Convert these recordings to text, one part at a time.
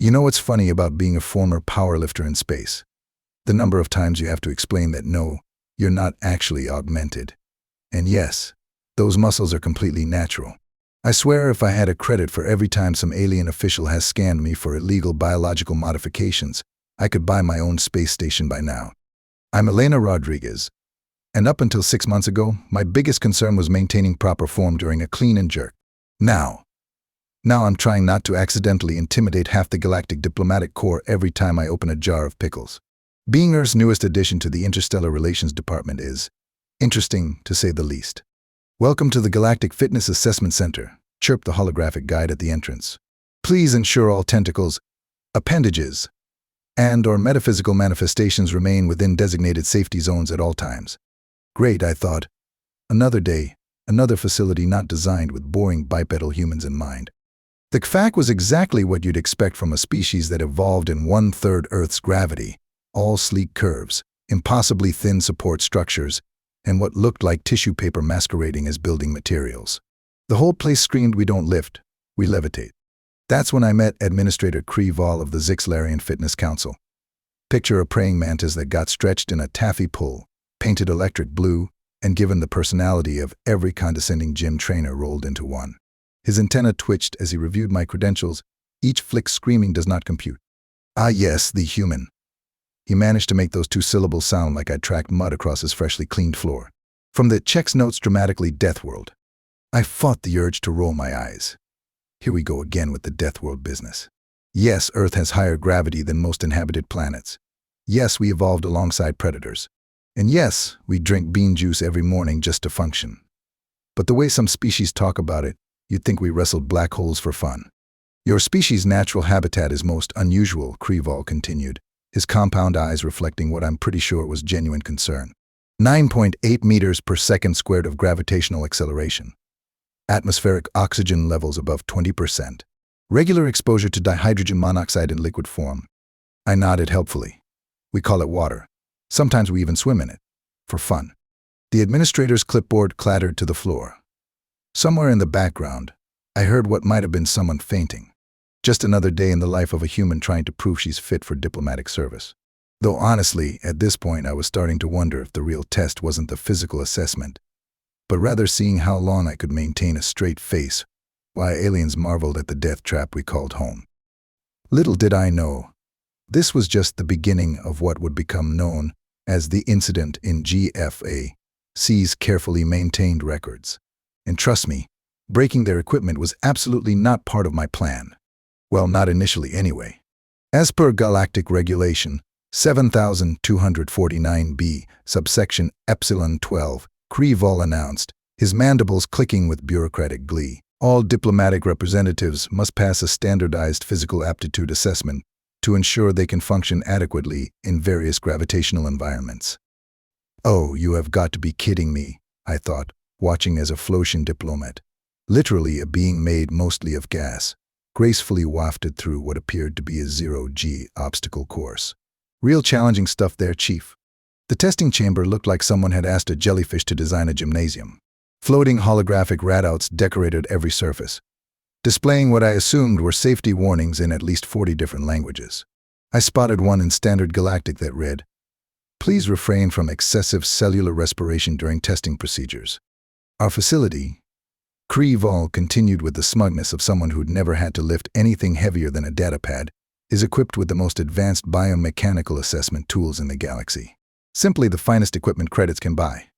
You know what's funny about being a former powerlifter in space? The number of times you have to explain that no, you're not actually augmented. And yes, those muscles are completely natural. I swear if I had a credit for every time some alien official has scanned me for illegal biological modifications, I could buy my own space station by now. I'm Elena Rodriguez, and up until 6 months ago, my biggest concern was maintaining proper form during a clean and jerk. Now I'm trying not to accidentally intimidate half the galactic diplomatic corps every time I open a jar of pickles. Being Earth's newest addition to the Interstellar Relations Department is interesting, to say the least. Welcome to the Galactic Fitness Assessment Center, chirped the holographic guide at the entrance. Please ensure all tentacles, appendages, and/or metaphysical manifestations remain within designated safety zones at all times. Great, I thought. Another day, another facility not designed with boring bipedal humans in mind. The CFAC was exactly what you'd expect from a species that evolved in 1/3 Earth's gravity, all sleek curves, impossibly thin support structures, and what looked like tissue paper masquerading as building materials. The whole place screamed, we don't lift, we levitate. That's when I met Administrator Cree Vol of the Zixlarian Fitness Council. Picture a praying mantis that got stretched in a taffy pull, painted electric blue, and given the personality of every condescending gym trainer rolled into one. His antenna twitched as he reviewed my credentials, each flick screaming does not compute. Ah yes, the human. He managed to make those 2 syllables sound like I'd tracked mud across his freshly cleaned floor. From the checks notes dramatically Deathworld, I fought the urge to roll my eyes. Here we go again with the Deathworld business. Yes, Earth has higher gravity than most inhabited planets. Yes, we evolved alongside predators. And yes, we drink bean juice every morning just to function. But the way some species talk about it, you'd think we wrestled black holes for fun. Your species' natural habitat is most unusual, Cree Vol continued, his compound eyes reflecting what I'm pretty sure was genuine concern. 9.8 meters per second squared of gravitational acceleration. Atmospheric oxygen levels above 20%. Regular exposure to dihydrogen monoxide in liquid form. I nodded helpfully. We call it water. Sometimes we even swim in it. For fun. The administrator's clipboard clattered to the floor. Somewhere in the background, I heard what might have been someone fainting. Just another day in the life of a human trying to prove she's fit for diplomatic service. Though honestly, at this point I was starting to wonder if the real test wasn't the physical assessment, but rather seeing how long I could maintain a straight face while aliens marveled at the death trap we called home. Little did I know, this was just the beginning of what would become known as the incident in GFA's carefully maintained records. And trust me, breaking their equipment was absolutely not part of my plan. Well, not initially anyway. As per Galactic Regulation 7249B, subsection Epsilon 12, Cree Vol announced, his mandibles clicking with bureaucratic glee, all diplomatic representatives must pass a standardized physical aptitude assessment to ensure they can function adequately in various gravitational environments. Oh, you have got to be kidding me, I thought, watching as a Floatian diplomat, literally a being made mostly of gas, gracefully wafted through what appeared to be a 0G obstacle course. Real challenging stuff there, Chief. The testing chamber looked like someone had asked a jellyfish to design a gymnasium. Floating holographic radouts decorated every surface, displaying what I assumed were safety warnings in at least 40 different languages. I spotted one in Standard Galactic that read, "Please refrain from excessive cellular respiration during testing procedures." Our facility, Cree Vol continued with the smugness of someone who'd never had to lift anything heavier than a datapad, is equipped with the most advanced biomechanical assessment tools in the galaxy. Simply the finest equipment credits can buy.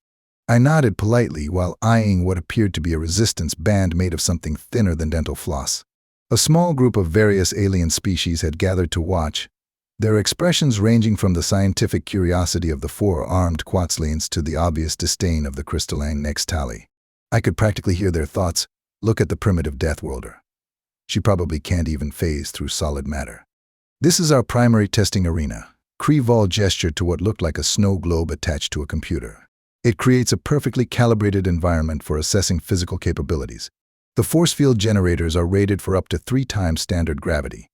I nodded politely while eyeing what appeared to be a resistance band made of something thinner than dental floss. A small group of various alien species had gathered to watch, their expressions ranging from the scientific curiosity of the 4-armed Quetzalians to the obvious disdain of the crystalline Nextali. I could practically hear their thoughts. Look at the primitive Deathworlder. She probably can't even phase through solid matter. This is our primary testing arena. Cree Vol gestured to what looked like a snow globe attached to a computer. It creates a perfectly calibrated environment for assessing physical capabilities. The force field generators are rated for up to 3 times standard gravity.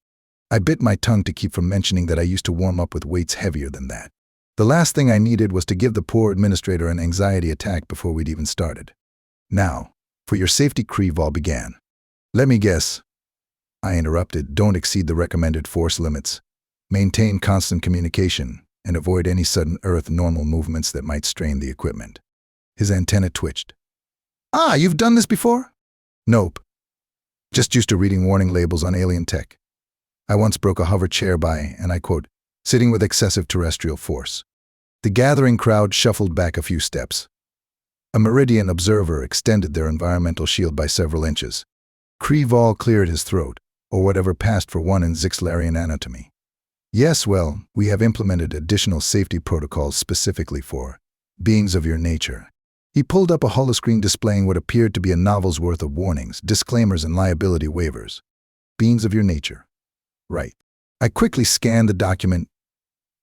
I bit my tongue to keep from mentioning that I used to warm up with weights heavier than that. The last thing I needed was to give the poor administrator an anxiety attack before we'd even started. Now, for your safety, Cree Vol began. Let me guess. I interrupted. Don't exceed the recommended force limits. Maintain constant communication and avoid any sudden Earth normal movements that might strain the equipment. His antenna twitched. Ah, you've done this before? Nope. Just used to reading warning labels on alien tech. I once broke a hover chair by, and I quote, sitting with excessive terrestrial force. The gathering crowd shuffled back a few steps. A Meridian observer extended their environmental shield by several inches. Kreval cleared his throat, or whatever passed for one in Zixlarian anatomy. Yes, well, we have implemented additional safety protocols specifically for beings of your nature. He pulled up a holoscreen displaying what appeared to be a novel's worth of warnings, disclaimers, and liability waivers. Beings of your nature. Right. I quickly scanned the document,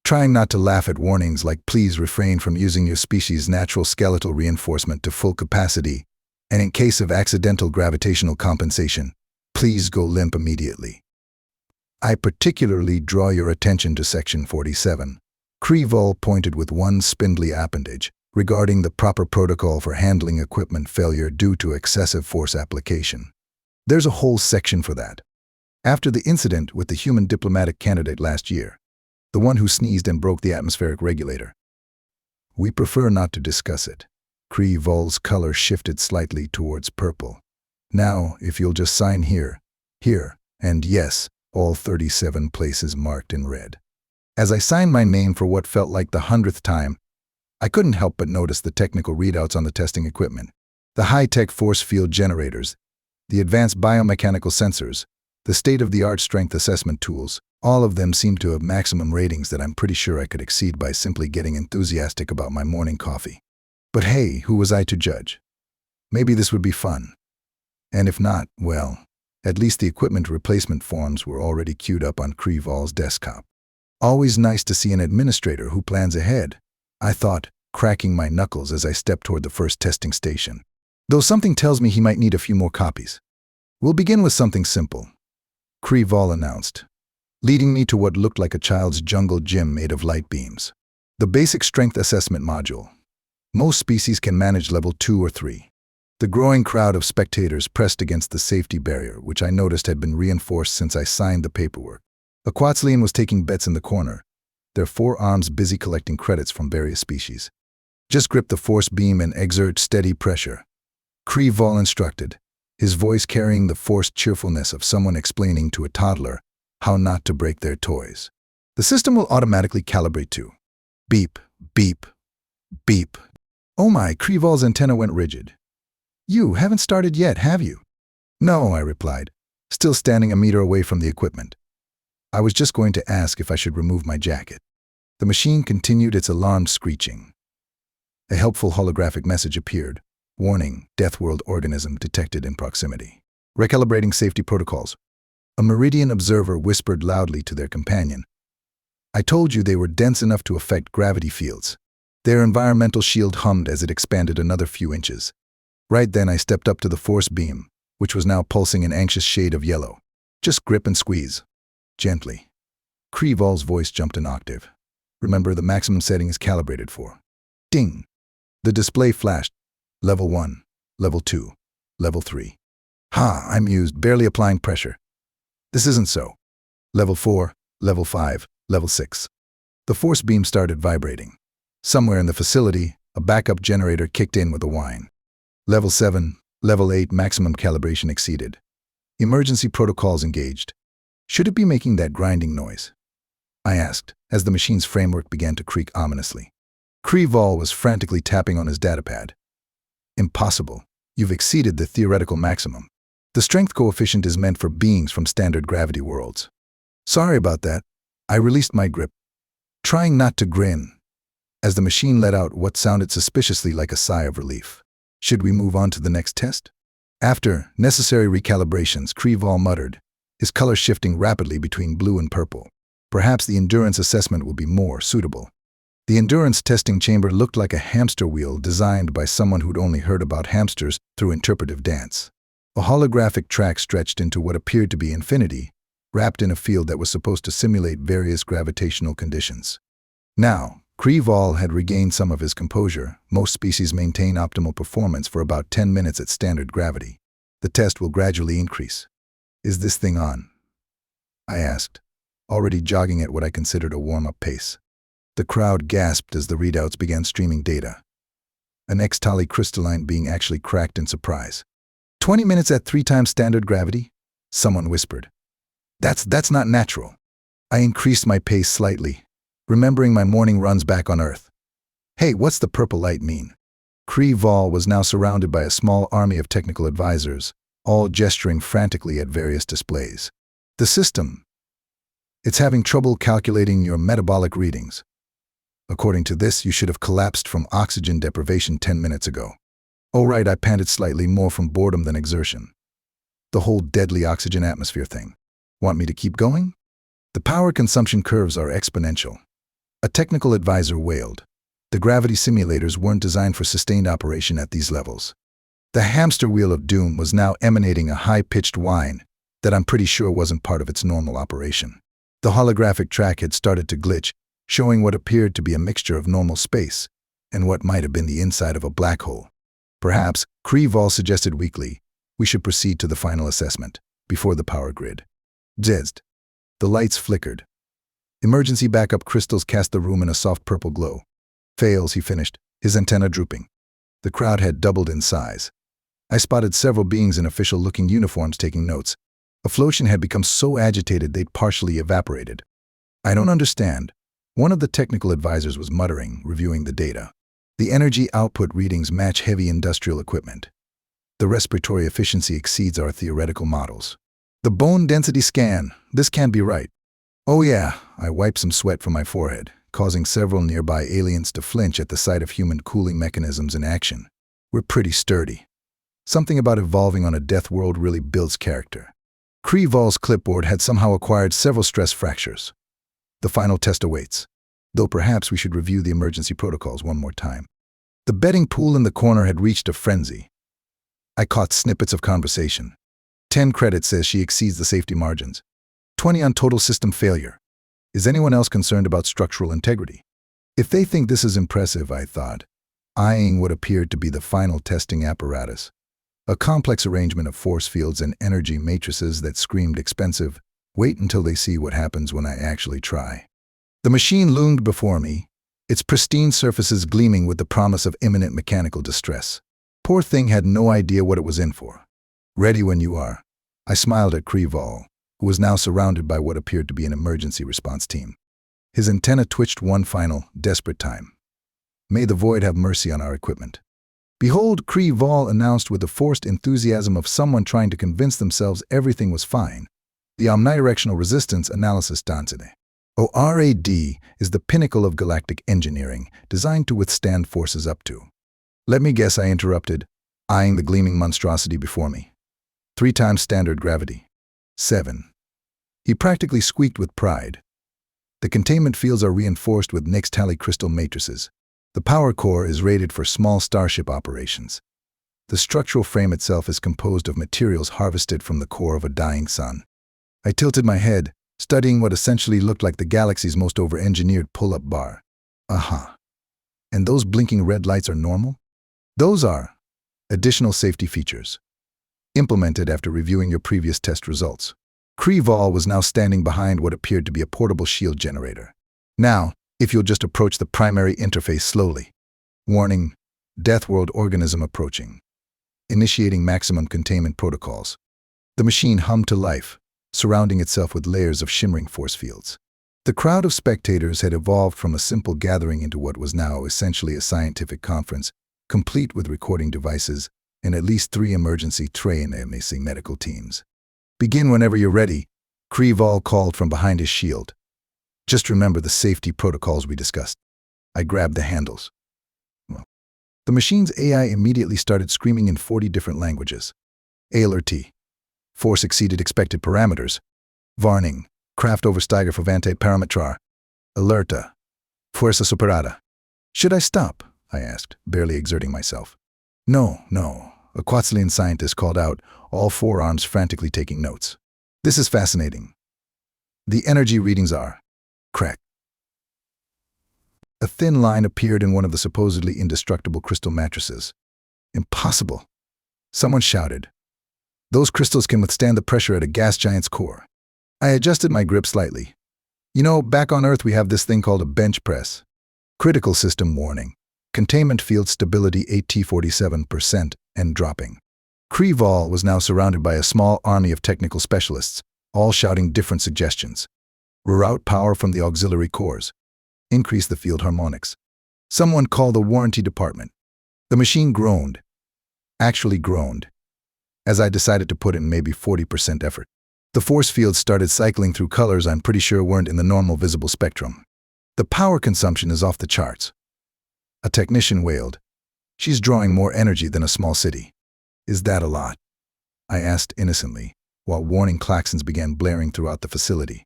trying not to laugh at warnings like please refrain from using your species' natural skeletal reinforcement to full capacity, and in case of accidental gravitational compensation, please go limp immediately. I particularly draw your attention to Section 47. Kreval pointed with one spindly appendage, regarding the proper protocol for handling equipment failure due to excessive force application. There's a whole section for that. After the incident with the human diplomatic candidate last year, the one who sneezed and broke the atmospheric regulator. We prefer not to discuss it. Kreval's color shifted slightly towards purple. Now, if you'll just sign here, and yes, all 37 places marked in red. As I signed my name for what felt like the 100th time, I couldn't help but notice the technical readouts on the testing equipment. The high-tech force field generators, the advanced biomechanical sensors, the state-of-the-art strength assessment tools, all of them seemed to have maximum ratings that I'm pretty sure I could exceed by simply getting enthusiastic about my morning coffee. But hey, who was I to judge? Maybe this would be fun. And if not, well, at least the equipment replacement forms were already queued up on Kreval's desktop. Always nice to see an administrator who plans ahead, I thought, cracking my knuckles as I stepped toward the first testing station. Though something tells me he might need a few more copies. We'll begin with something simple, Kreval announced, leading me to what looked like a child's jungle gym made of light beams. The basic strength assessment module. Most species can manage level 2 or 3. The growing crowd of spectators pressed against the safety barrier, which I noticed had been reinforced since I signed the paperwork. A Quetzalian was taking bets in the corner, their forearms busy collecting credits from various species. Just grip the force beam and exert steady pressure, Kreval instructed, his voice carrying the forced cheerfulness of someone explaining to a toddler how not to break their toys. The system will automatically calibrate to beep, beep, beep. Oh my, Kreval's antenna went rigid. You haven't started yet, have you? No, I replied, still standing a meter away from the equipment. I was just going to ask if I should remove my jacket. The machine continued its alarmed screeching. A helpful holographic message appeared. Warning, Deathworld organism detected in proximity. Recalibrating safety protocols. A Meridian observer whispered loudly to their companion. I told you they were dense enough to affect gravity fields. Their environmental shield hummed as it expanded another few inches. Right then I stepped up to the force beam, which was now pulsing an anxious shade of yellow. Just grip and squeeze. Gently. Kreval's voice jumped an octave. Remember, the maximum setting is calibrated for. Ding! The display flashed. Level 1, Level 2, Level 3. Ha, I mused, barely applying pressure. This isn't so. Level 4, Level 5, Level 6. The force beam started vibrating. Somewhere in the facility, a backup generator kicked in with a whine. Level 7, Level 8 maximum calibration exceeded. Emergency protocols engaged. Should it be making that grinding noise? I asked, as the machine's framework began to creak ominously. Kreval was frantically tapping on his datapad. Impossible. You've exceeded the theoretical maximum. The strength coefficient is meant for beings from standard gravity worlds. Sorry about that. I released my grip, trying not to grin, as the machine let out what sounded suspiciously like a sigh of relief. Should we move on to the next test? After necessary recalibrations, Kreval muttered, his color shifting rapidly between blue and purple. Perhaps the endurance assessment will be more suitable. The endurance testing chamber looked like a hamster wheel designed by someone who'd only heard about hamsters through interpretive dance. A holographic track stretched into what appeared to be infinity, wrapped in a field that was supposed to simulate various gravitational conditions. Now, Kreval had regained some of his composure. Most species maintain optimal performance for about 10 minutes at standard gravity. The test will gradually increase. Is this thing on? I asked, already jogging at what I considered a warm-up pace. The crowd gasped as the readouts began streaming data. An X-Tally crystalline being actually cracked in surprise. 20 minutes at 3 times standard gravity? Someone whispered. That's not natural. I increased my pace slightly, remembering my morning runs back on Earth. Hey, what's the purple light mean? Cree Vol was now surrounded by a small army of technical advisors, all gesturing frantically at various displays. The system. It's having trouble calculating your metabolic readings. According to this, you should have collapsed from oxygen deprivation 10 minutes ago. Oh right, I panted slightly, more from boredom than exertion. The whole deadly oxygen atmosphere thing. Want me to keep going? The power consumption curves are exponential. A technical advisor wailed. The gravity simulators weren't designed for sustained operation at these levels. The hamster wheel of doom was now emanating a high-pitched whine that I'm pretty sure wasn't part of its normal operation. The holographic track had started to glitch, showing what appeared to be a mixture of normal space and what might have been the inside of a black hole. Perhaps, Cree Vol suggested weakly, we should proceed to the final assessment, before the power grid. Zzzed. The lights flickered. Emergency backup crystals cast the room in a soft purple glow. Fails, he finished, his antenna drooping. The crowd had doubled in size. I spotted several beings in official-looking uniforms taking notes. A flotation had become so agitated they'd partially evaporated. I don't understand. One of the technical advisors was muttering, reviewing the data. The energy output readings match heavy industrial equipment. The respiratory efficiency exceeds our theoretical models. The bone density scan. This can't be right. Oh yeah, I wiped some sweat from my forehead, causing several nearby aliens to flinch at the sight of human cooling mechanisms in action. We're pretty sturdy. Something about evolving on a death world really builds character. Cree Vol's clipboard had somehow acquired several stress fractures. The final test awaits, though perhaps we should review the emergency protocols one more time. The betting pool in the corner had reached a frenzy. I caught snippets of conversation. 10 credits says she exceeds the safety margins. 20 on total system failure. Is anyone else concerned about structural integrity? If they think this is impressive, I thought, eyeing what appeared to be the final testing apparatus. A complex arrangement of force fields and energy matrices that screamed expensive. Wait until they see what happens when I actually try. The machine loomed before me, its pristine surfaces gleaming with the promise of imminent mechanical distress. Poor thing had no idea what it was in for. Ready when you are. I smiled at Cree Vol, who was now surrounded by what appeared to be an emergency response team. His antenna twitched one final, desperate time. May the void have mercy on our equipment. Behold, Cree Vol announced with the forced enthusiasm of someone trying to convince themselves everything was fine. The omnidirectional resistance analysis density. ORAD is the pinnacle of galactic engineering, designed to withstand forces up to. Let me guess, I interrupted, eyeing the gleaming monstrosity before me. 3 times standard gravity. 7. He practically squeaked with pride. The containment fields are reinforced with X-Tally crystal matrices. The power core is rated for small starship operations. The structural frame itself is composed of materials harvested from the core of a dying sun. I tilted my head, studying what essentially looked like the galaxy's most over-engineered pull-up bar. Aha. And those blinking red lights are normal? Those are additional safety features, implemented after reviewing your previous test results. Cree Vol was now standing behind what appeared to be a portable shield generator. Now, if you'll just approach the primary interface slowly. Warning, Deathworld organism approaching. Initiating maximum containment protocols. The machine hummed to life, surrounding itself with layers of shimmering force fields. The crowd of spectators had evolved from a simple gathering into what was now essentially a scientific conference, complete with recording devices and at least 3 emergency trained medical teams. Begin whenever you're ready, Cree Vol called from behind his shield. Just remember the safety protocols we discussed. I grabbed the handles. The machine's AI immediately started screaming in 40 different languages. ALRT. Force exceeded expected parameters. Varning. Craft oversteiger favante parametrar. Alerta. Fuerza superada. Should I stop? I asked, barely exerting myself. No. A Quetzalian scientist called out, all forearms frantically taking notes. This is fascinating. The energy readings are crack. A thin line appeared in one of the supposedly indestructible crystal matrices. Impossible. Someone shouted. Those crystals can withstand the pressure at a gas giant's core. I adjusted my grip slightly. You know, back on Earth we have this thing called a bench press. Critical system warning. Containment field stability 80-47% and dropping. Kreval was now surrounded by a small army of technical specialists, all shouting different suggestions. Reroute power from the auxiliary cores. Increase the field harmonics. Someone call the warranty department. The machine groaned. Actually groaned. As I decided to put in maybe 40% effort. The force fields started cycling through colors I'm pretty sure weren't in the normal visible spectrum. The power consumption is off the charts. A technician wailed. She's drawing more energy than a small city. Is that a lot? I asked innocently, while warning klaxons began blaring throughout the facility.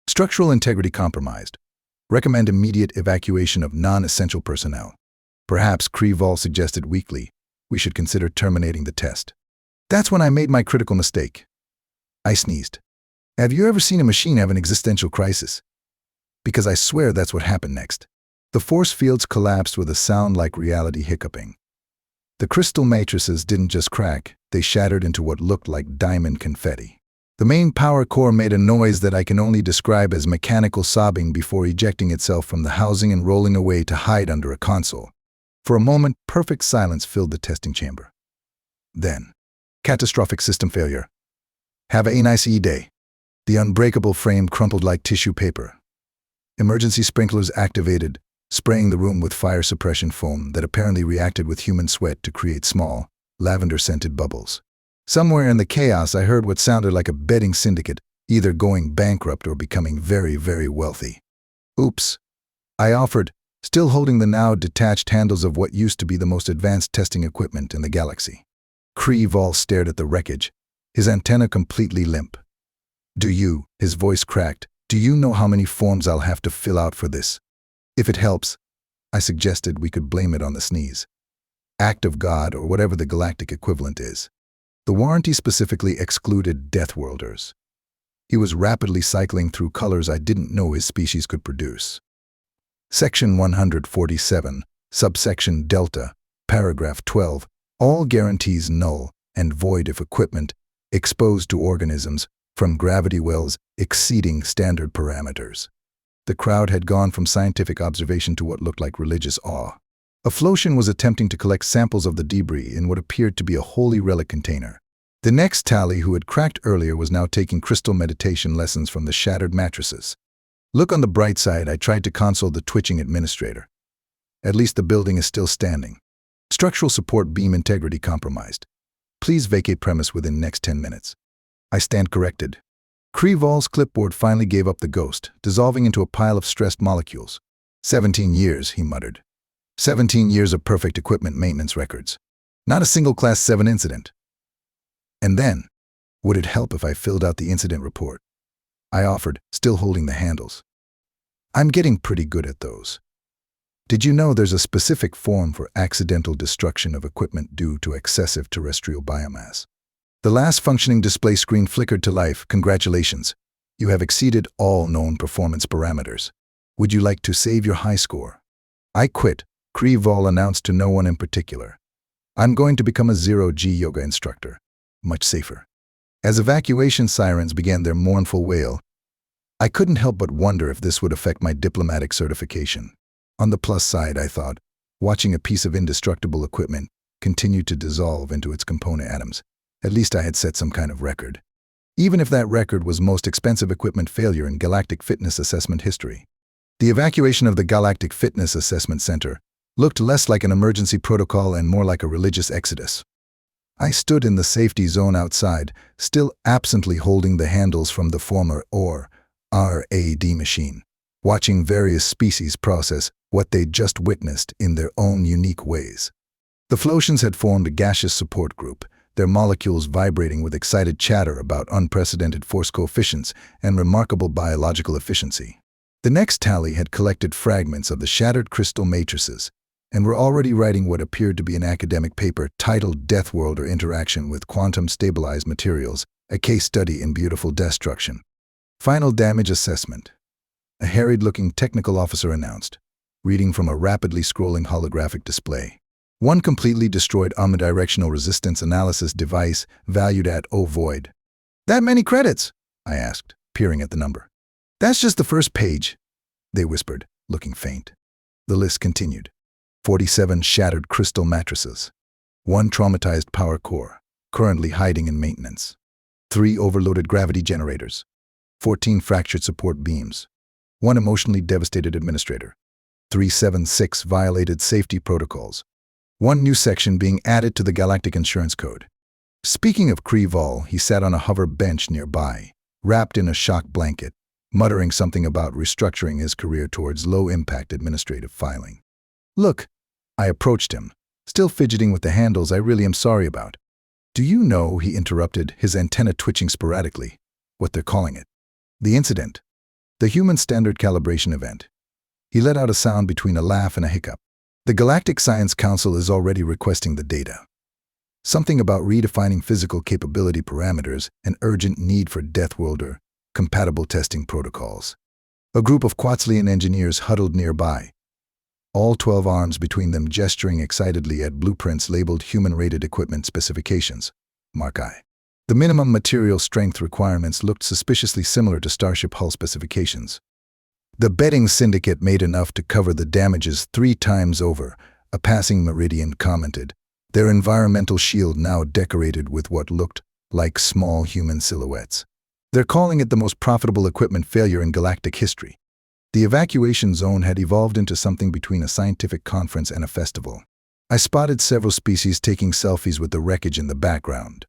Structural integrity compromised. Recommend immediate evacuation of non-essential personnel. Perhaps Kreval suggested weakly, we should consider terminating the test. That's when I made my critical mistake. I sneezed. Have you ever seen a machine have an existential crisis? Because I swear that's what happened next. The force fields collapsed with a sound like reality hiccuping. The crystal matrices didn't just crack, they shattered into what looked like diamond confetti. The main power core made a noise that I can only describe as mechanical sobbing before ejecting itself from the housing and rolling away to hide under a console. For a moment, perfect silence filled the testing chamber. Then, catastrophic system failure. Have a nice day. The unbreakable frame crumpled like tissue paper. Emergency sprinklers activated, spraying the room with fire suppression foam that apparently reacted with human sweat to create small, lavender-scented bubbles. Somewhere in the chaos, I heard what sounded like a betting syndicate, either going bankrupt or becoming very, very wealthy. Oops, I offered, still holding the now detached handles of what used to be the most advanced testing equipment in the galaxy. Kreval stared at the wreckage, his antenna completely limp. His voice cracked, do you know how many forms I'll have to fill out for this? If it helps, I suggested we could blame it on the sneeze. Act of God or whatever the galactic equivalent is. The warranty specifically excluded Deathworlders. He was rapidly cycling through colors I didn't know his species could produce. Section 147, subsection Delta, paragraph 12, all guarantees null and void if equipment exposed to organisms from gravity wells exceeding standard parameters. The crowd had gone from scientific observation to what looked like religious awe. A Flotian was attempting to collect samples of the debris in what appeared to be a holy relic container. The next tally, who had cracked earlier, was now taking crystal meditation lessons from the shattered mattresses. Look on the bright side, I tried to console the twitching administrator. At least the building is still standing. Structural support beam integrity compromised. Please vacate premise within next 10 minutes. I stand corrected. Kreval's clipboard finally gave up the ghost, dissolving into a pile of stressed molecules. 17 years, he muttered. 17 years of perfect equipment maintenance records. Not a single Class 7 incident. And then, would it help if I filled out the incident report? I offered, still holding the handles. I'm getting pretty good at those. Did you know there's a specific form for accidental destruction of equipment due to excessive terrestrial biomass? The last functioning display screen flickered to life. Congratulations. You have exceeded all known performance parameters. Would you like to save your high score? I quit, Kreval announced to no one in particular. I'm going to become a zero-G yoga instructor. Much safer. As evacuation sirens began their mournful wail, I couldn't help but wonder if this would affect my diplomatic certification. On the plus side, I thought, watching a piece of indestructible equipment continue to dissolve into its component atoms. At least I had set some kind of record. Even if that record was most expensive equipment failure in galactic fitness assessment history. The evacuation of the Galactic Fitness Assessment Center looked less like an emergency protocol and more like a religious exodus. I stood in the safety zone outside, still absently holding the handles from the former RAD machine, watching various species process what they'd just witnessed in their own unique ways. The Flotians had formed a gaseous support group, their molecules vibrating with excited chatter about unprecedented force coefficients and remarkable biological efficiency. The next tally had collected fragments of the shattered crystal matrices and were already writing what appeared to be an academic paper titled Deathworlder Interaction with Quantum-Stabilized Materials, a Case Study in Beautiful Destruction. Final damage assessment. A harried-looking technical officer announced, reading from a rapidly scrolling holographic display. One completely destroyed omnidirectional resistance analysis device valued at void. That many credits? I asked, peering at the number. That's just the first page, they whispered, looking faint. The list continued. 47 shattered crystal mattresses. 1 traumatized power core, currently hiding in maintenance. 3 overloaded gravity generators. 14 fractured support beams. 1 emotionally devastated administrator. 376 violated safety protocols. 1 new section being added to the Galactic Insurance Code. Speaking of Kree, he sat on a hover bench nearby, wrapped in a shock blanket, muttering something about restructuring his career towards low-impact administrative filing. Look, I approached him, still fidgeting with the handles I really am sorry about. Do you know, he interrupted, his antenna twitching sporadically, what they're calling it? The incident. The human standard calibration event. He let out a sound between a laugh and a hiccup. The Galactic Science Council is already requesting the data. Something about redefining physical capability parameters and urgent need for Deathworlder compatible testing protocols. A group of Quatzlian engineers huddled nearby, all 12 arms between them gesturing excitedly at blueprints labeled human-rated equipment specifications. Mark I. The minimum material strength requirements looked suspiciously similar to Starship hull specifications. The betting syndicate made enough to cover the damages 3 times over, a passing Meridian commented, their environmental shield now decorated with what looked like small human silhouettes. They're calling it the most profitable equipment failure in galactic history. The evacuation zone had evolved into something between a scientific conference and a festival. I spotted several species taking selfies with the wreckage in the background.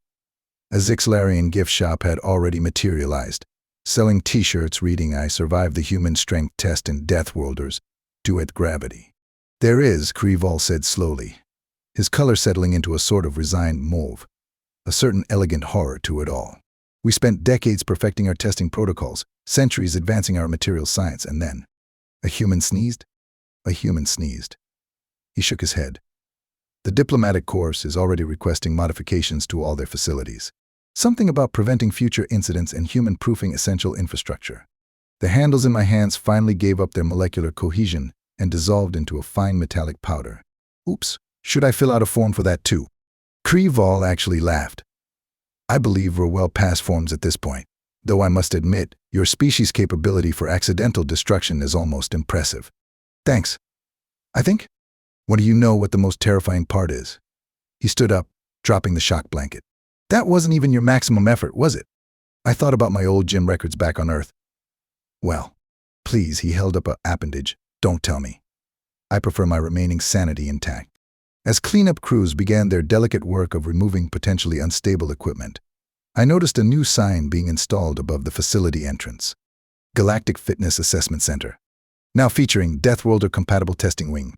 A Zixlarian gift shop had already materialized, selling t-shirts reading "I survived the human strength test in Deathworlders, duet gravity." There is, Kree said slowly, his color settling into a sort of resigned mauve, a certain elegant horror to it all. We spent decades perfecting our testing protocols, centuries advancing our material science, and then a human sneezed? A human sneezed. He shook his head. The diplomatic corps is already requesting modifications to all their facilities. Something about preventing future incidents and human-proofing essential infrastructure. The handles in my hands finally gave up their molecular cohesion and dissolved into a fine metallic powder. Oops, should I fill out a form for that too? Kree actually laughed. I believe we're well past forms at this point, though I must admit, your species' capability for accidental destruction is almost impressive. Thanks. I think? What do you know what the most terrifying part is? He stood up, dropping the shock blanket. That wasn't even your maximum effort, was it? I thought about my old gym records back on Earth. Well, please, he held up an appendage. Don't tell me. I prefer my remaining sanity intact. As cleanup crews began their delicate work of removing potentially unstable equipment, I noticed a new sign being installed above the facility entrance. Galactic Fitness Assessment Center. Now featuring Deathworlder compatible testing wing.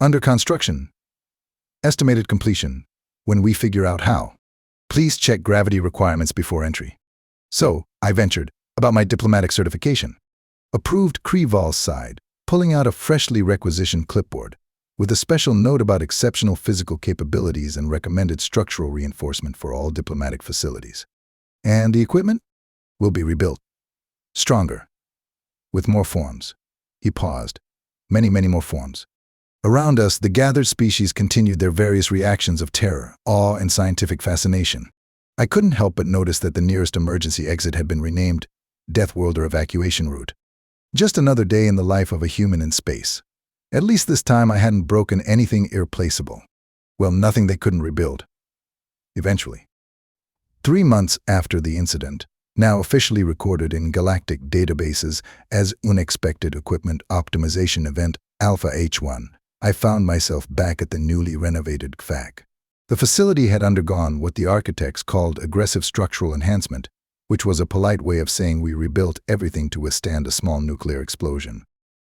Under construction. Estimated completion. When we figure out how. Please check gravity requirements before entry. So, I ventured, about my diplomatic certification. Approved Kree side, pulling out a freshly requisitioned clipboard, with a special note about exceptional physical capabilities and recommended structural reinforcement for all diplomatic facilities. And the equipment will be rebuilt. Stronger. With more forms. He paused. Many more forms. Around us, the gathered species continued their various reactions of terror, awe, and scientific fascination. I couldn't help but notice that the nearest emergency exit had been renamed Deathworlder Evacuation Route. Just another day in the life of a human in space. At least this time I hadn't broken anything irreplaceable. Well, nothing they couldn't rebuild. Eventually. 3 months after the incident, now officially recorded in galactic databases as Unexpected Equipment Optimization Event Alpha H1, I found myself back at the newly renovated GFAC. The facility had undergone what the architects called aggressive structural enhancement, which was a polite way of saying we rebuilt everything to withstand a small nuclear explosion.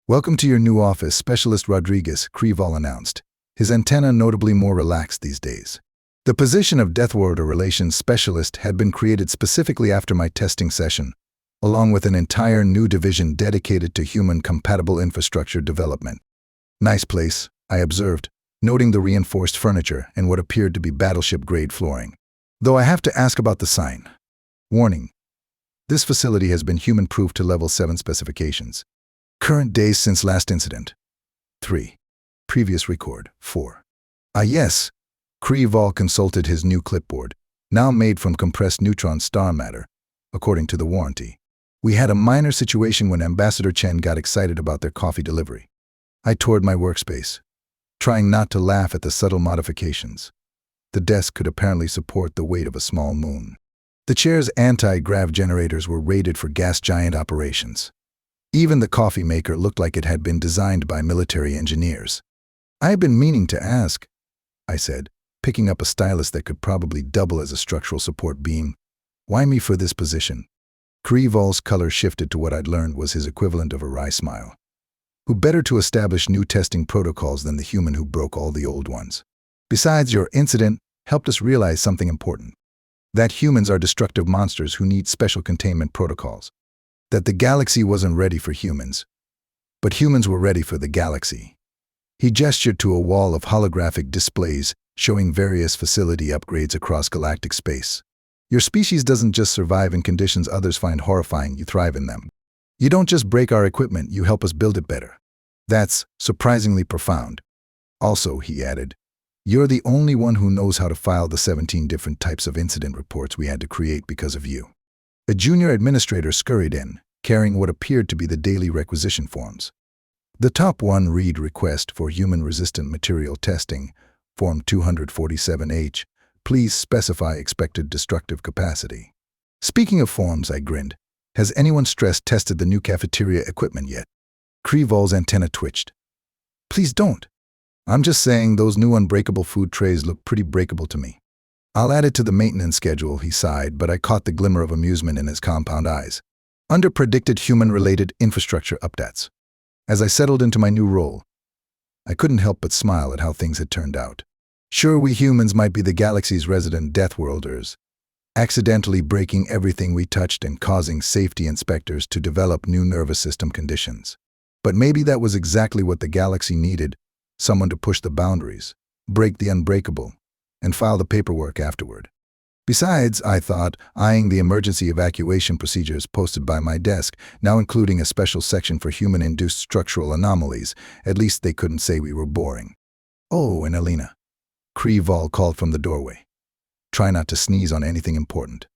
Welcome to your new office, Specialist Rodriguez, Kree announced, his antenna notably more relaxed these days. The position of Deathworlder Relations Specialist had been created specifically after my testing session, along with an entire new division dedicated to human-compatible infrastructure development. Nice place, I observed, noting the reinforced furniture and what appeared to be battleship-grade flooring. Though I have to ask about the sign. Warning. This facility has been human-proof to level 7 specifications. Current days since last incident. 3. Previous record. 4. Ah yes, Krival consulted his new clipboard, now made from compressed neutron star matter, according to the warranty. We had a minor situation when Ambassador Chen got excited about their coffee delivery. I toured my workspace, trying not to laugh at the subtle modifications. The desk could apparently support the weight of a small moon. The chair's anti-grav generators were rated for gas giant operations. Even the coffee maker looked like it had been designed by military engineers. I had been meaning to ask, I said, picking up a stylus that could probably double as a structural support beam. Why me for this position? Krival's color shifted to what I'd learned was his equivalent of a wry smile. Who better to establish new testing protocols than the human who broke all the old ones? Besides, your incident helped us realize something important. That humans are destructive monsters who need special containment protocols. That the galaxy wasn't ready for humans, but humans were ready for the galaxy. He gestured to a wall of holographic displays showing various facility upgrades across galactic space. Your species doesn't just survive in conditions others find horrifying, you thrive in them. You don't just break our equipment, you help us build it better. That's surprisingly profound. Also, he added, you're the only one who knows how to file the 17 different types of incident reports we had to create because of you. A junior administrator scurried in, carrying what appeared to be the daily requisition forms. The top one read Request for Human-Resistant Material Testing, Form 247H. Please specify expected destructive capacity. Speaking of forms, I grinned. Has anyone stress-tested the new cafeteria equipment yet? Krival's antenna twitched. Please don't. I'm just saying those new unbreakable food trays look pretty breakable to me. I'll add it to the maintenance schedule, he sighed, but I caught the glimmer of amusement in his compound eyes. Under predicted human-related infrastructure updates. As I settled into my new role, I couldn't help but smile at how things had turned out. Sure, we humans might be the galaxy's resident Deathworlders, accidentally breaking everything we touched and causing safety inspectors to develop new nervous system conditions. But maybe that was exactly what the galaxy needed, someone to push the boundaries, break the unbreakable, and file the paperwork afterward. Besides, I thought, eyeing the emergency evacuation procedures posted by my desk, now including a special section for human-induced structural anomalies, at least they couldn't say we were boring. Oh, and Alina. Krival called from the doorway. Try not to sneeze on anything important.